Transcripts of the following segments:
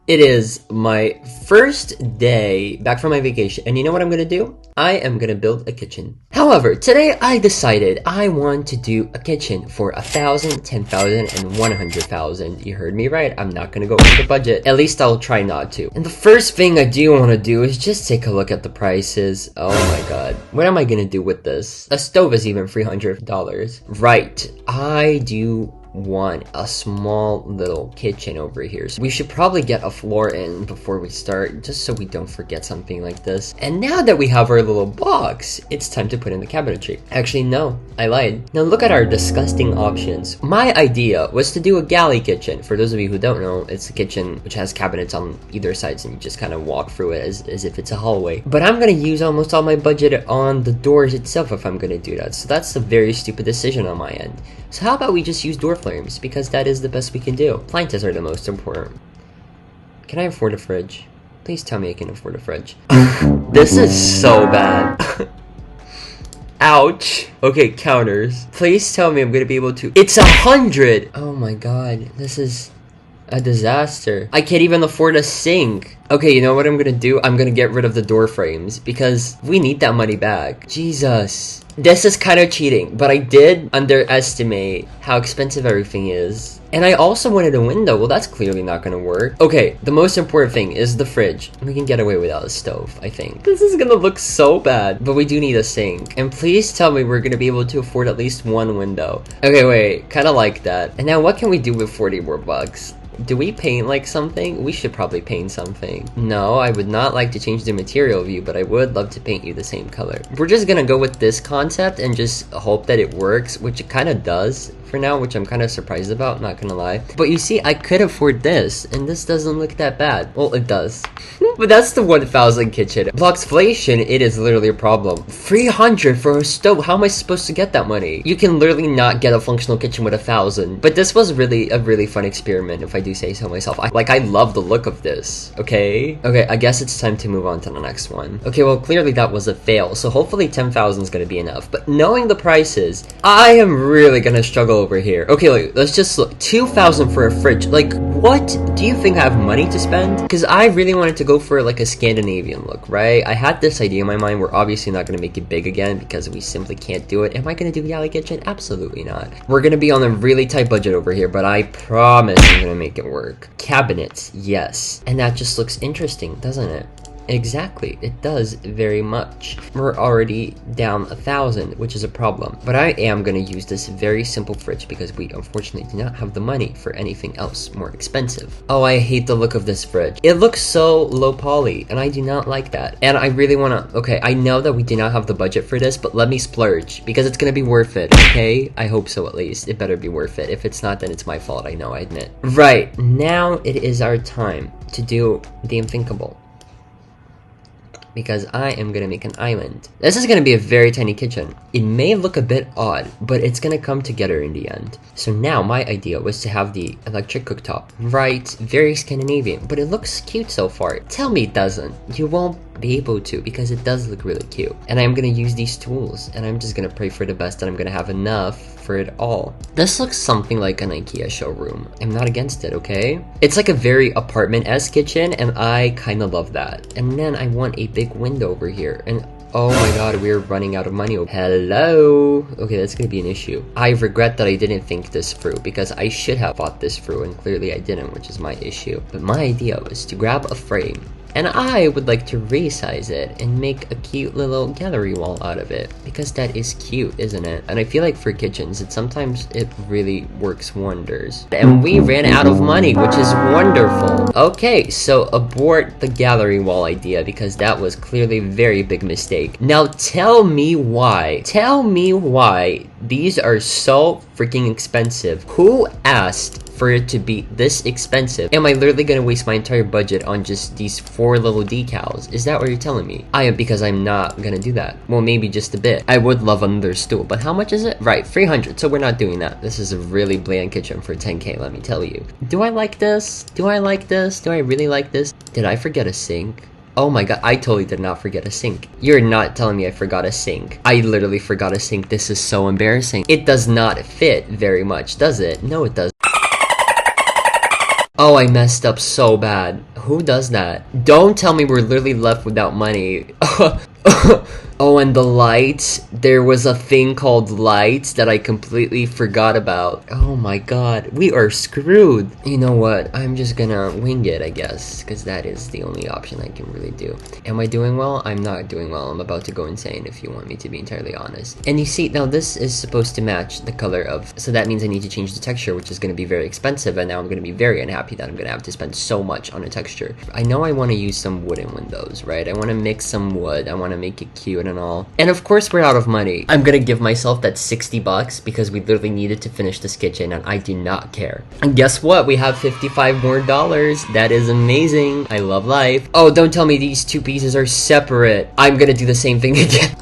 It is my first day back from my vacation, and you know what I'm gonna do? I am gonna build a kitchen. However, today I decided I want to do a kitchen for 1,000, 10,000, and 100,000. You heard me right, I'm not gonna go over the budget. At least I'll try not to. And the first thing I do want to do is just take a look at the prices. Oh my god. What am I gonna do with this? A stove is even $300. Right, I do want a small little kitchen over here, so we should probably get a floor in before we start, just so we don't forget something like this. And now that we have our little box, it's time to put in the cabinetry. Actually, no, I lied. Now look at our disgusting options. My idea was to do a galley kitchen. For those of you who don't know, it's a kitchen which has cabinets on either sides, and you just kind of walk through it as if it's a hallway. But I'm gonna use almost all my budget on the doors itself if I'm gonna do that, so that's a very stupid decision on my end. So how about we just use door frames, because that is the best we can do. Appliances are the most important. Can I afford a fridge? Please tell me I can afford a fridge. This is so bad. Ouch. Okay, counters. Please tell me I'm gonna be able to. It's 100! Oh my god, this is a disaster. I can't even afford a sink. Okay, you know what I'm gonna do? I'm gonna get rid of the door frames, because we need that money back. Jesus. This is kind of cheating, but I did underestimate how expensive everything is. And I also wanted a window. Well, that's clearly not gonna work. Okay, the most important thing is the fridge. We can get away without a stove, I think. This is gonna look so bad, but we do need a sink. And please tell me we're gonna be able to afford at least one window. Okay, wait, kind of like that. And now what can we do with 40 more bucks? Do we paint like something? We should probably paint something. No, I would not like to change the material view, but I would love to paint you the same color. We're just gonna go with this concept and just hope that it works, which it kind of does for now, which I'm kind of surprised about, not gonna lie. But you see, I could afford this, and this doesn't look that bad. Well, it does. But that's the 1,000 kitchen. Bloxflation, it is literally a problem. 300 for a stove. How am I supposed to get that money? You can literally not get a functional kitchen with 1,000. But this was really a really fun experiment, if I do say so myself. I love the look of this. Okay, I guess it's time to move on to the next one. Okay, well, clearly that was a fail, so hopefully 10,000 is gonna be enough. But knowing the prices, I am really gonna struggle over here. Okay, like, let's just look. 2,000 for a fridge. Like, what? Do you think I have money to spend? Because I really wanted to go for like a Scandinavian look, right? I had this idea in my mind. We're obviously not going to make it big again because we simply can't do it. Am I going to do galley kitchen? Absolutely not. We're going to be on a really tight budget over here, but I promise I'm going to make it work. Cabinets, yes. And that just looks interesting, doesn't it? Exactly, it does very much. We're already down 1,000, which is a problem. But I am gonna use this very simple fridge because we unfortunately do not have the money for anything else more expensive. Oh, I hate the look of this fridge. It looks so low poly, and I do not like that. And I really wanna, okay, I know that we do not have the budget for this, but let me splurge because it's gonna be worth it, okay? I hope so at least. It better be worth it. If it's not, then it's my fault, I know, I admit. Right, now it is our time to do the unthinkable. Because I am gonna make an island. This is gonna be a very tiny kitchen. It may look a bit odd, but it's gonna come together in the end. So now my idea was to have the electric cooktop. Right, very Scandinavian, but it looks cute so far. Tell me it doesn't. You won't be able to because it does look really cute. And I'm gonna use these tools and I'm just gonna pray for the best that I'm gonna have enough for it all. This looks something like an IKEA showroom. I'm not against it, okay? It's like a very apartment-esque kitchen and I kind of love that. And then I want a big window over here and oh my god, we're running out of money. Hello? Okay, that's gonna be an issue. I regret that I didn't think this through because I should have thought this through and clearly I didn't, which is my issue. But my idea was to grab a frame and I would like to resize it and make a cute little gallery wall out of it because that is cute, isn't it? And I feel like for kitchens, sometimes it really works wonders. And we ran out of money, which is wonderful. Okay, so abort the gallery wall idea because that was clearly a very big mistake. Now tell me why. Tell me why these are so freaking expensive. Who asked for it to be this expensive? Am I literally gonna waste my entire budget on just these 4 little decals? Is that what you're telling me? I am, because I'm not gonna do that. Well, maybe just a bit. I would love another stool, but how much is it? Right, 300, so we're not doing that. This is a really bland kitchen for 10K, let me tell you. Do I like this? Do I like this? Do I really like this? Did I forget a sink? Oh my god, I totally did not forget a sink. You're not telling me I forgot a sink. I literally forgot a sink. This is so embarrassing. It does not fit very much, does it? No, it doesn't. Oh, I messed up so bad. Who does that? Don't tell me we're literally left without money. Oh, and the lights. There was a thing called lights that I completely forgot about. Oh my god. We are screwed. You know what? I'm just gonna wing it, I guess. Because that is the only option I can really do. Am I doing well? I'm not doing well. I'm about to go insane if you want me to be entirely honest. And you see, now this is supposed to match the color of... So that means I need to change the texture, which is going to be very expensive. And now I'm going to be very unhappy that I'm going to have to spend so much on a texture. I know I want to use some wooden windows, right? I want to mix some wood. I want to make it cute and all. And of course we're out of money. I'm gonna give myself that 60 bucks because we literally needed to finish this kitchen and I do not care. And guess what? We have $55 more. That is amazing. I love life. Oh, don't tell me these two pieces are separate. I'm gonna do the same thing again.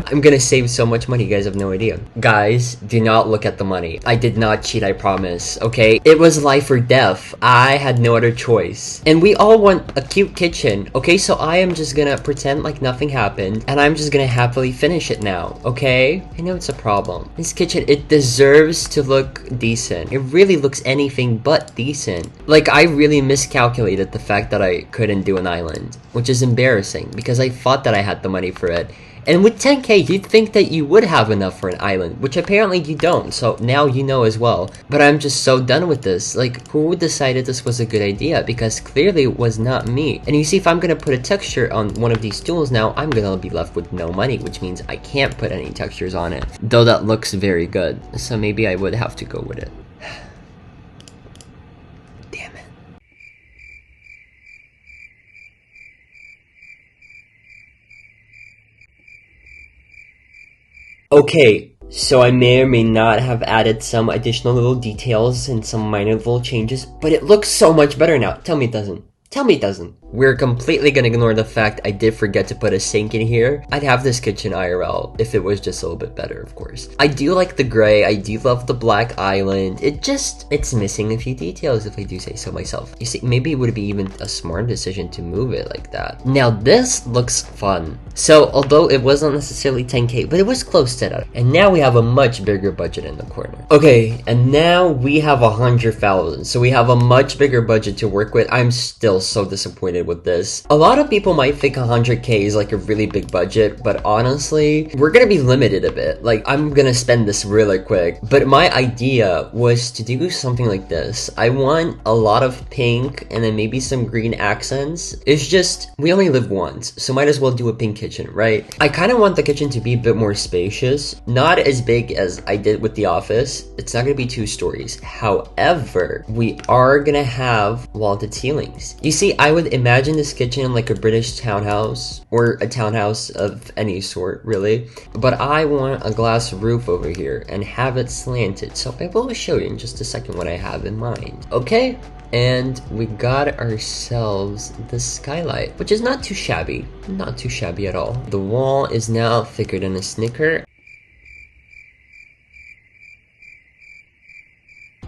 I'm gonna save so much money. You guys have no idea. Guys, do not look at the money. I did not cheat, I promise. Okay? It was life or death. I had no other choice. And we all want a cute kitchen. Okay, so I am just gonna pretend like nothing happened and I'm just gonna happily finish it now, okay? I know it's a problem. This kitchen, it deserves to look decent. It really looks anything but decent. Like, I really miscalculated the fact that I couldn't do an island, which is embarrassing because I thought that I had the money for it. And with 10k, you'd think that you would have enough for an island, which apparently you don't, so now you know as well. But I'm just so done with this. Like, who decided this was a good idea? Because clearly it was not me. And you see, if I'm gonna put a texture on one of these tools now, I'm gonna be left with no money, which means I can't put any textures on it. Though that looks very good, so maybe I would have to go with it. Damn it. Okay, so I may or may not have added some additional little details and some minor little changes, but it looks so much better now. Tell me it doesn't. Tell me it doesn't. We're completely gonna ignore the fact I did forget to put a sink in here. I'd have this kitchen IRL if it was just a little bit better, of course. I do like the gray, I do love the black island. It's missing a few details if I do say so myself. You see, maybe it would be even a smart decision to move it like that. Now this looks fun. So, although it wasn't necessarily 10k, but it was close to that. And now we have a much bigger budget in the corner. Okay, and now we have 100,000. So we have a much bigger budget to work with. I'm still so disappointed with this. A lot of people might think 100k is like a really big budget, but honestly, we're gonna be limited a bit. Like, I'm gonna spend this really quick. But my idea was to do something like this. I want a lot of pink and then maybe some green accents. It's just, we only live once, so might as well do a pink kitchen, right? I kind of want the kitchen to be a bit more spacious. Not as big as I did with the office. It's not gonna be 2 stories. However, we are gonna have vaulted ceilings. You see, I would imagine this kitchen in like a British townhouse or a townhouse of any sort, really. But I want a glass roof over here and have it slanted. So I will show you in just a second what I have in mind. Okay, and we got ourselves the skylight, which is not too shabby. Not too shabby at all. The wall is now thicker than a Snicker.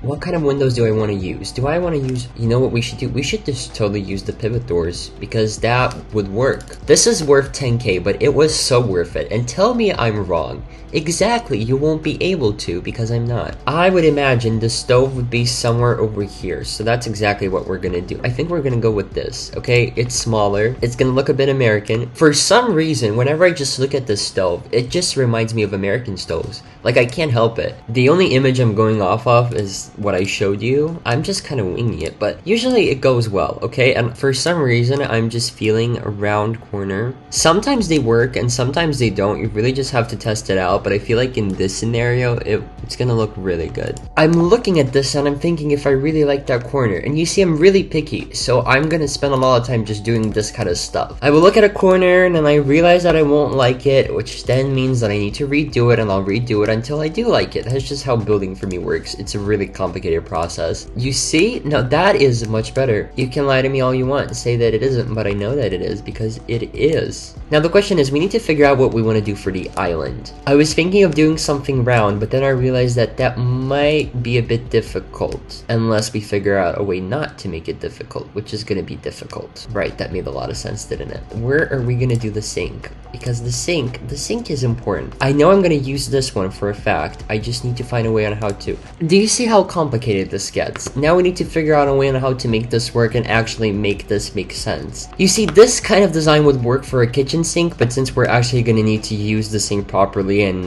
What kind of windows do I want to use? Do I want to use... You know what we should do? We should just totally use the pivot doors because that would work. This is worth 10k, but it was so worth it. And tell me I'm wrong. Exactly, you won't be able to because I'm not. I would imagine the stove would be somewhere over here. So that's exactly what we're gonna do. I think we're gonna go with this, okay? It's smaller. It's gonna look a bit American. For some reason, whenever I just look at this stove, it just reminds me of American stoves. Like, I can't help it. The only image I'm going off of is what I showed you. I'm just kind of winging it, but usually it goes well, okay? And for some reason, I'm just feeling a round corner. Sometimes they work and sometimes they don't. You really just have to test it out, but I feel like in this scenario, it's gonna look really good. I'm looking at this and I'm thinking if I really like that corner. And you see, I'm really picky, so I'm gonna spend a lot of time just doing this kind of stuff. I will look at a corner and then I realize that I won't like it, which then means that I need to redo it, and I'll redo it until I do like it. That's just how building for me works. It's a really complicated process. You see? Now that is much better. You can lie to me all you want and say that it isn't, but I know that it is because it is. Now the question is, we need to figure out what we want to do for the island. I was was thinking of doing something round, but then I realized that that might be a bit difficult unless we figure out a way not to make it difficult, which is gonna be difficult. Right, that made a lot of sense, didn't it? Where are we gonna do the sink? Because the sink is important. I know I'm gonna use this one for a fact. I just need to find a way on how to. Do you see how complicated this gets? Now we need to figure out a way on how to make this work and actually make this make sense. You see, this kind of design would work for a kitchen sink, but since we're actually gonna need to use the sink properly and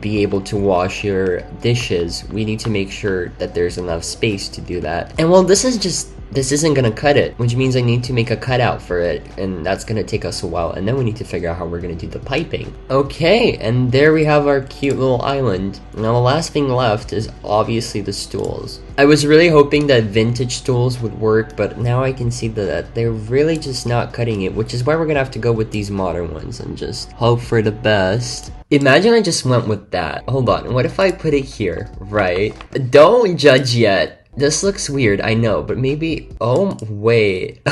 be able to wash your dishes, we need to make sure that there's enough space to do that. And well, this isn't gonna cut it, which means I need to make a cutout for it, and that's gonna take us a while, and then we need to figure out how we're gonna do the piping. Okay, and there we have our cute little island. Now the last thing left is obviously the stools. I was really hoping that vintage stools would work, but now I can see that they're really just not cutting it, which is why we're gonna have to go with these modern ones and just hope for the best. Imagine I just went with that. Hold on, what if I put it here, right? Don't judge yet. This looks weird, I know, but maybe... Oh, wait.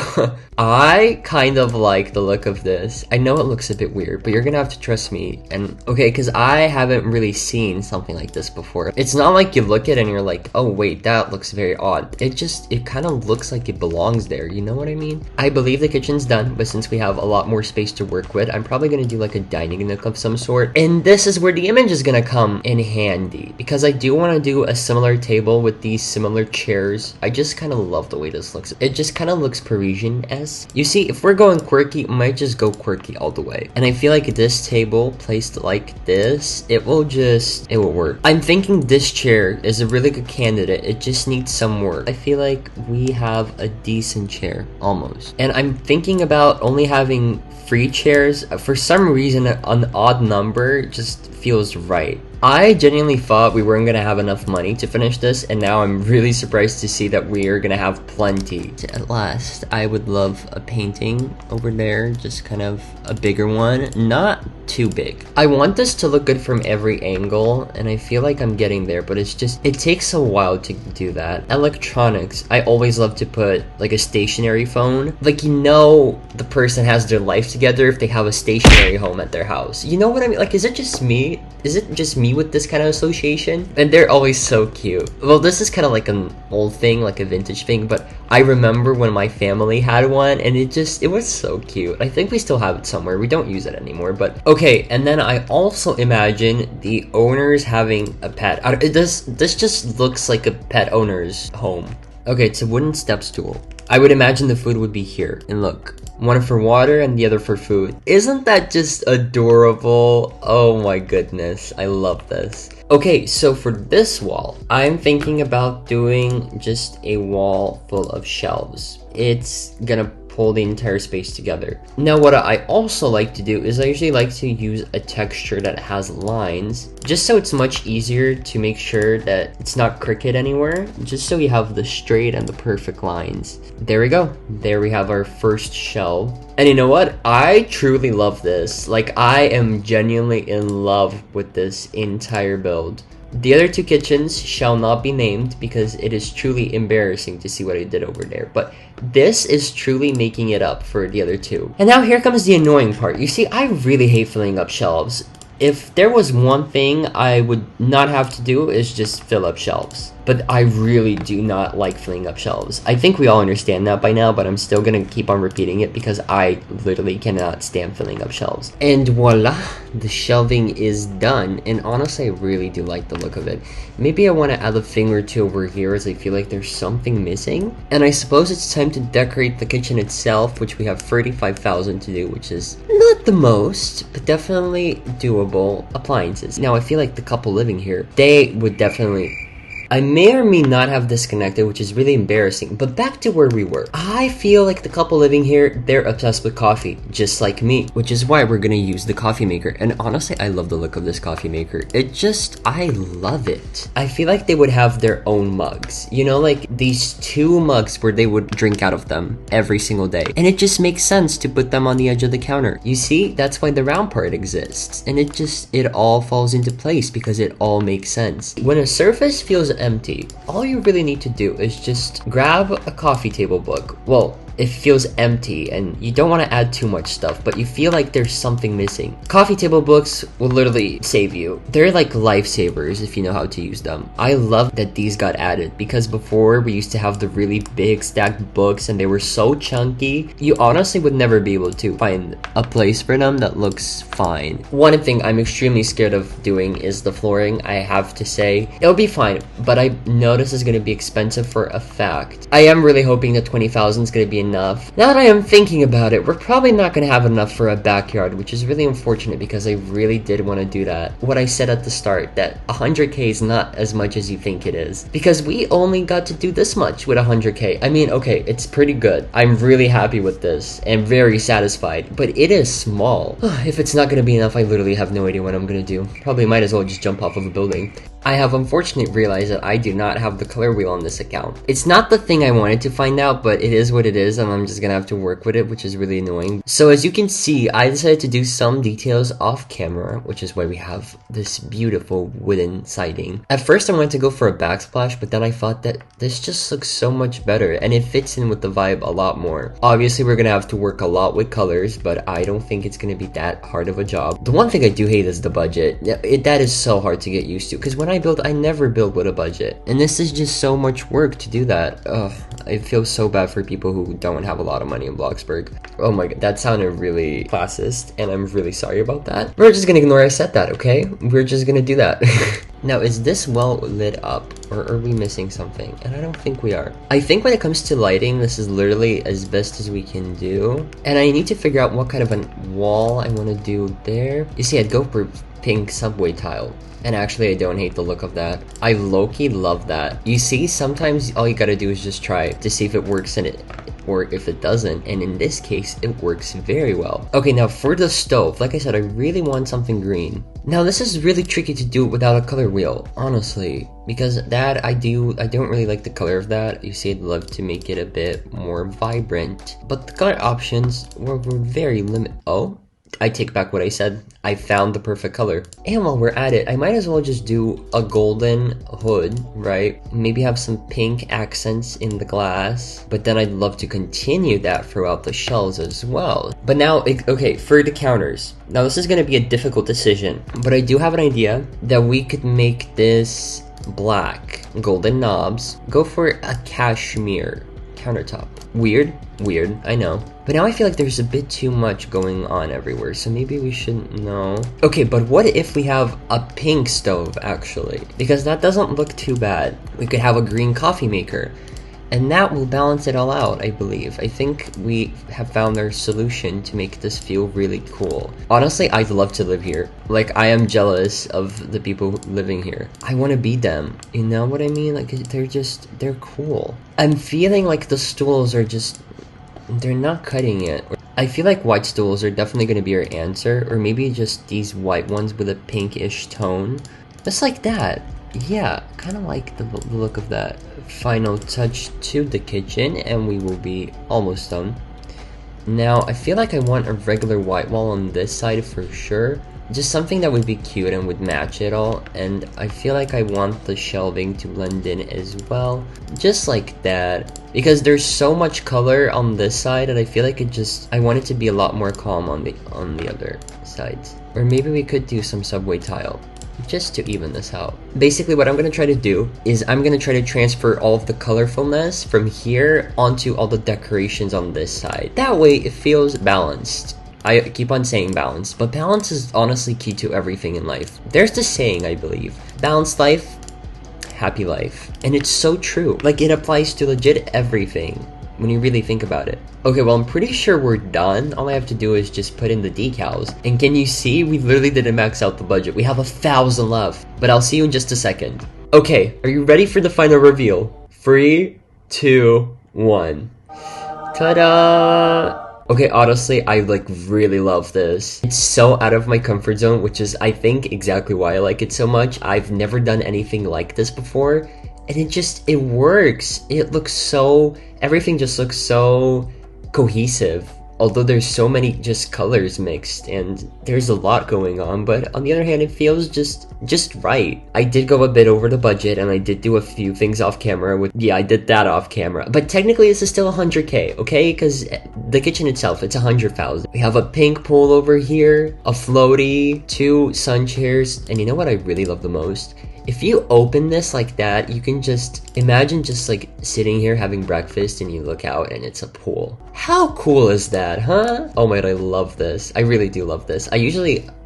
I kind of like the look of this. I know it looks a bit weird, but you're gonna have to trust me. And, okay, because I haven't really seen something like this before. It's not like you look at it and you're like, oh, wait, that looks very odd. It kind of looks like it belongs there, you know what I mean? I believe the kitchen's done, but since we have a lot more space to work with, I'm probably gonna do like a dining nook of some sort. And this is where the image is gonna come in handy, because I do want to do a similar table with these similar chairs. I just kind of love the way this looks. It just kind of looks Parisian-esque. You see, if we're going quirky, we might just go quirky all the way. And I feel like this table placed like this, it will work. I'm thinking this chair is a really good candidate. It just needs some work. I feel like we have a decent chair, almost. And I'm thinking about only having 3 chairs. For some reason, an odd number just feels right. I genuinely thought we weren't gonna have enough money to finish this, and now I'm really surprised to see that we are gonna have plenty. At last, I would love a painting over there, just kind of a bigger one, not too big. I want this to look good from every angle, and I feel like I'm getting there, but it takes a while to do that. Electronics, I always love to put like a stationary phone. Like, you know, the person has their life together if they have a stationary home at their house. You know what I mean? Like, is it just me? Is it just me with this kind of association? And they're always so cute. Well, this is kind of like an old thing, like a vintage thing, but I remember when my family had one, and it was so cute. I think we still have it somewhere. We don't use it anymore, but okay. And then I also imagine the owners having a pet. This just looks like a pet owner's home. Okay, it's a wooden step stool. I would imagine the food would be here. And look, one for water and the other for food. Isn't that just adorable? Oh my goodness, I love this. Okay, so for this wall, I'm thinking about doing just a wall full of shelves. It's gonna pull the entire space together. Now, what I also like to do is I usually like to use a texture that has lines, just so it's much easier to make sure that it's not crooked anywhere, just so you have the straight and the perfect lines. There we go. There we have our first shelf. And you know what? I truly love this. Like, I am genuinely in love with this entire build. The other 2 kitchens shall not be named because it is truly embarrassing to see what I did over there. But this is truly making it up for the other 2. And now here comes the annoying part. You see, I really hate filling up shelves. If there was one thing I would not have to do is just fill up shelves. But I really do not like filling up shelves. I think we all understand that by now, but I'm still gonna keep on repeating it because I literally cannot stand filling up shelves. And voila, the shelving is done. And honestly, I really do like the look of it. Maybe I want to add a thing or 2 over here as I feel like there's something missing. And I suppose it's time to decorate the kitchen itself, which we have 35,000 to do, which is not the most, but definitely doable appliances. Now, I feel like the couple living here, they would definitely... I may or may not have disconnected, which is really embarrassing, but back to where we were. I feel like the couple living here, they're obsessed with coffee, just like me, which is why we're gonna use the coffee maker. And honestly, I love the look of this coffee maker. I love it. I feel like they would have their own mugs, you know, like these 2 mugs where they would drink out of them every single day. And it just makes sense to put them on the edge of the counter. You see, that's why the round part exists. And it all falls into place because it all makes sense. When a surface feels empty, all you really need to do is just grab a coffee table book. Well, it feels empty and you don't want to add too much stuff, but you feel like there's something missing. Coffee table books will literally save you. They're like lifesavers if you know how to use them. I love that these got added because before we used to have the really big stacked books and they were so chunky, you honestly would never be able to find a place for them that looks fine. One thing I'm extremely scared of doing is the flooring. I have to say, it'll be fine, but I know this is going to be expensive for a fact. I am really hoping that 20,000 is going to be enough. Now that I am thinking about it, we're probably not going to have enough for a backyard, which is really unfortunate because I really did want to do that. What I said at the start, that 100k is not as much as you think it is, because we only got to do this much with 100k. I mean, okay, it's pretty good. I'm really happy with this and very satisfied, but it is small. If it's not going to be enough, I literally have no idea what I'm going to do. Probably might as well just jump off of a building. I have unfortunately realized that I do not have the color wheel on this account. It's not the thing I wanted to find out, but it is what it is, and I'm just gonna have to work with it, which is really annoying. So as you can see, I decided to do some details off camera, which is why we have this beautiful wooden siding. At first I wanted to go for a backsplash, but then I thought that this just looks so much better, and it fits in with the vibe a lot more. Obviously we're gonna have to work a lot with colors, but I don't think it's gonna be that hard of a job. The one thing I do hate is the budget. That is so hard to get used to, because when I never build with a budget, and this is just so much work to do that. Ugh, I feel so bad for people who don't have a lot of money in Bloxburg. Oh my god, that sounded really classist, and I'm really sorry about that. We're just gonna ignore I said that, okay? We're just gonna do that. Now, is this well lit up, or are we missing something? And I don't think we are. I think when it comes to lighting, this is literally as best as we can do, and I need to figure out what kind of a wall I want to do there. You see, I'd go for pink subway tile. And actually, I don't hate the look of that. I low-key love that. You see, sometimes all you gotta do is just try to see if it works or if it doesn't. And in this case, it works very well. Okay, now for the stove, like I said, I really want something green. Now, this is really tricky to do without a color wheel, honestly. Because that, I don't really like the color of that. You see, I'd love to make it a bit more vibrant. But the color options were very limited. Oh? I take back what I said. I found the perfect color. And while we're at it, I might as well just do a golden hood, right? Maybe have some pink accents in the glass. But then I'd love to continue that throughout the shelves as well. But now, okay, for the counters. Now this is going to be a difficult decision. But I do have an idea that we could make this black. Golden knobs. Go for a cashmere countertop. Weird, I know. But now I feel like there's a bit too much going on everywhere, so maybe we shouldn't know. Okay, but what if we have a pink stove, actually? Because that doesn't look too bad. We could have a green coffee maker, and that will balance it all out, I believe. I think we have found our solution to make this feel really cool. Honestly, I'd love to live here. Like, I am jealous of the people living here. I want to be them. You know what I mean? Like, they're cool. I'm feeling like the stools are just, they're not cutting it. I feel like white stools are definitely going to be our answer, or maybe just these white ones with a pinkish tone. Just like that. Yeah, kind of like the look of that. Final touch to the kitchen, and we will be almost done. Now, I feel like I want a regular white wall on this side for sure. Just something that would be cute and would match it all, and I feel like I want the shelving to blend in as well, just like that, because there's so much color on this side that I feel like I want it to be a lot more calm on the other sides. Or maybe we could do some subway tile, just to even this out. Basically, what I'm going to try to do is I'm going to try to transfer all of the colorfulness from here onto all the decorations on this side. That way, it feels balanced. I keep on saying balance, but balance is honestly key to everything in life. There's this saying, I believe, balanced life, happy life. And it's so true. Like, it applies to legit everything when you really think about it. Okay, well, I'm pretty sure we're done. All I have to do is just put in the decals. And can you see? We literally didn't max out the budget. We have 1,000 left. But I'll see you in just a second. Okay, are you ready for the final reveal? 3, 2, 1. Ta-da! Okay, honestly, I really love this. It's so out of my comfort zone, which is, I think, exactly why I like it so much. I've never done anything like this before, and it works. Everything just looks so cohesive. although there's so many just colors mixed and there's a lot going on, but on the other hand, it feels just right. I did go a bit over the budget and I did do a few things off camera yeah, I did that off camera, but technically this is still 100k, okay? Because the kitchen itself, it's 100,000. We have a pink pool over here, a floaty, 2 sun chairs, and you know what I really love the most? If you open this like that, you can just imagine just like sitting here having breakfast and you look out and it's a pool. How cool is that, huh? Oh my god, I love this. I really do love this. I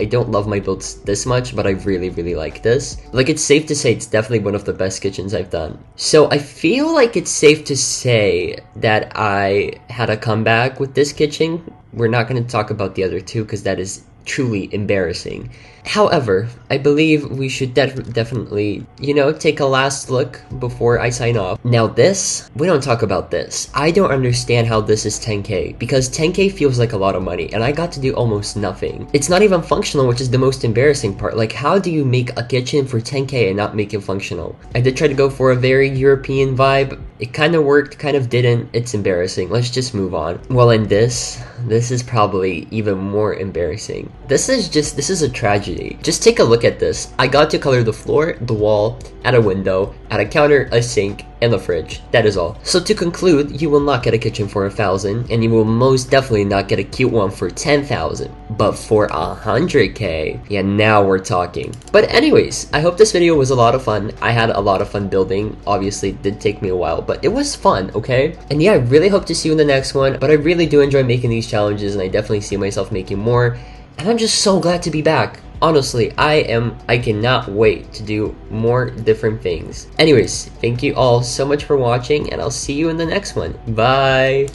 don't love my builds this much, but I really like this. Like, it's safe to say it's definitely one of the best kitchens I've done. So I feel like it's safe to say that I had a comeback with this kitchen. We're not going to talk about the other two because that is truly embarrassing. However, I believe we should definitely, you know, take a last look before I sign off. Now this, we don't talk about this. I don't understand how this is 10k, because 10k feels like a lot of money, and I got to do almost nothing. It's not even functional, which is the most embarrassing part. Like, how do you make a kitchen for 10k and not make it functional? I did try to go for a very European vibe. It kind of worked, kind of didn't. It's embarrassing. Let's just move on. Well, in this is probably even more embarrassing. This is a tragedy. Just take a look at this. I got to color the floor, the wall, add a window, add a counter, a sink, and the fridge. That is all. So to conclude, you will not get a kitchen for 1,000, and you will most definitely not get a cute one for 10,000. But for 100k, yeah, now we're talking. But anyways, I hope this video was a lot of fun. I had a lot of fun building. Obviously, it did take me a while, but it was fun, okay? And yeah, I really hope to see you in the next one, but I really do enjoy making these challenges, and I definitely see myself making more. And I'm just so glad to be back. Honestly, I cannot wait to do more different things. Anyways, thank you all so much for watching, and I'll see you in the next one. Bye!